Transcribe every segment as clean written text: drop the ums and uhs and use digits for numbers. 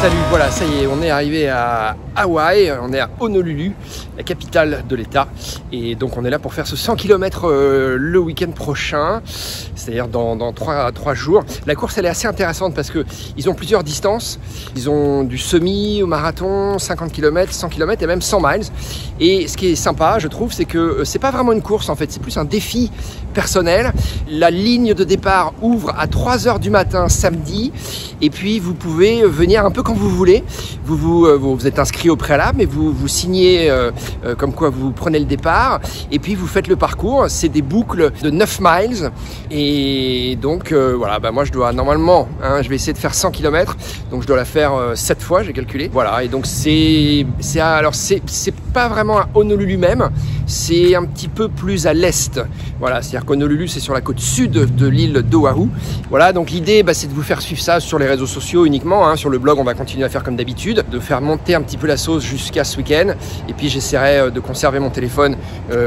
Salut, voilà, ça y est, on est arrivé à Hawaï, on est à Honolulu, la capitale de l'État. Et donc on est là pour faire ce 100 km le week-end prochain, c'est-à-dire dans 3 jours. La course, elle est assez intéressante parce qu'ils ont plusieurs distances. Ils ont du semi au marathon, 50 km, 100 km et même 100 miles. Et ce qui est sympa, je trouve, c'est que c'est pas vraiment une course en fait, c'est plus un défi personnel. La ligne de départ ouvre à 3 h du matin samedi et puis vous pouvez venir un peu quand vous voulez. Vous êtes inscrit au préalable, mais vous signez comme quoi vous prenez le départ et puis vous faites le parcours. C'est des boucles de 9 miles et donc voilà, moi je dois normalement, je vais essayer de faire 100 km, donc je dois la faire 7 fois, j'ai calculé. Voilà, et donc c'est pas vraiment à Honolulu même, c'est un petit peu plus à l'est. Voilà, c'est-à-dire qu'Honolulu c'est sur la côte sud de l'île d'Oahu. Voilà, donc l'idée c'est de vous faire suivre ça sur les réseaux sociaux uniquement. Sur le blog, on va continuer à faire comme d'habitude, de faire monter un petit peu la sauce jusqu'à ce week-end. Et puis j'essaierai de conserver mon téléphone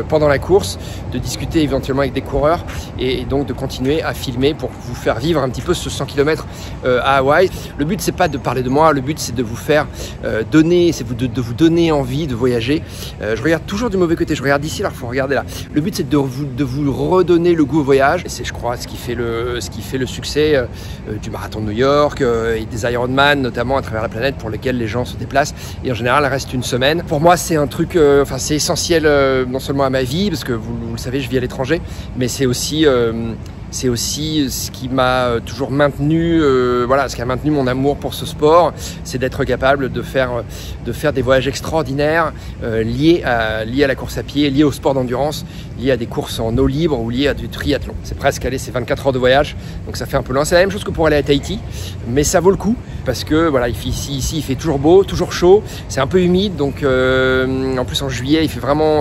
pendant la course, de discuter éventuellement avec des coureurs et donc de continuer à filmer pour vous faire vivre un petit peu ce 100 km à Hawaï. Le but c'est pas de parler de moi, le but c'est de vous faire de vous donner envie de voyager. Je regarde toujours du mauvais côté, je regarde ici, alors il faut regarder là. Le but c'est de vous redonner le goût au voyage. Et c'est, je crois, ce qui fait le succès du marathon de New York et des Ironman notamment à travers la planète, pour lesquels les gens se déplacent et en général reste une semaine. Pour moi c'est un truc, c'est essentiel non seulement à ma vie parce que vous le savez, je vis à l'étranger, mais c'est aussi ce qui m'a toujours maintenu, ce qui a maintenu mon amour pour ce sport, c'est d'être capable de faire des voyages extraordinaires liés à la course à pied, liés au sport d'endurance, liés à des courses en eau libre ou liés à du triathlon. C'est presque, c'est 24 heures de voyage, donc ça fait un peu loin. C'est la même chose que pour aller à Tahiti, mais ça vaut le coup parce que voilà, ici il fait toujours beau, toujours chaud, c'est un peu humide, donc en plus en juillet,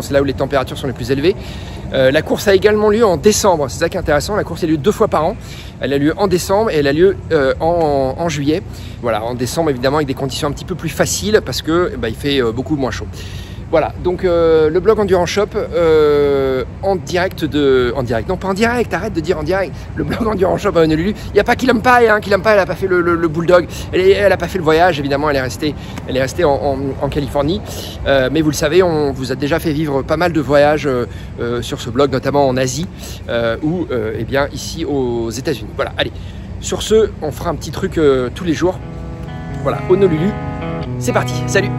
c'est là où les températures sont les plus élevées. La course a également lieu en décembre, c'est ça qui est intéressant. La course a lieu 2 fois par an. Elle a lieu en décembre et elle a lieu en juillet. Voilà, en décembre évidemment avec des conditions un petit peu plus faciles parce que il fait beaucoup moins chaud. Voilà, donc le blog Endurance Shop en direct, non pas en direct, arrête de dire en direct, le blog Endurance Shop à Honolulu. Il n'y a pas Key Lampai, Key Lampai elle n'a pas fait le bulldog, elle n'a pas fait le voyage évidemment, elle est restée en Californie. Mais vous le savez, on vous a déjà fait vivre pas mal de voyages sur ce blog, notamment en Asie ou ici aux États-Unis. Voilà, allez, sur ce, on fera un petit truc tous les jours. Voilà, Honolulu, c'est parti, salut!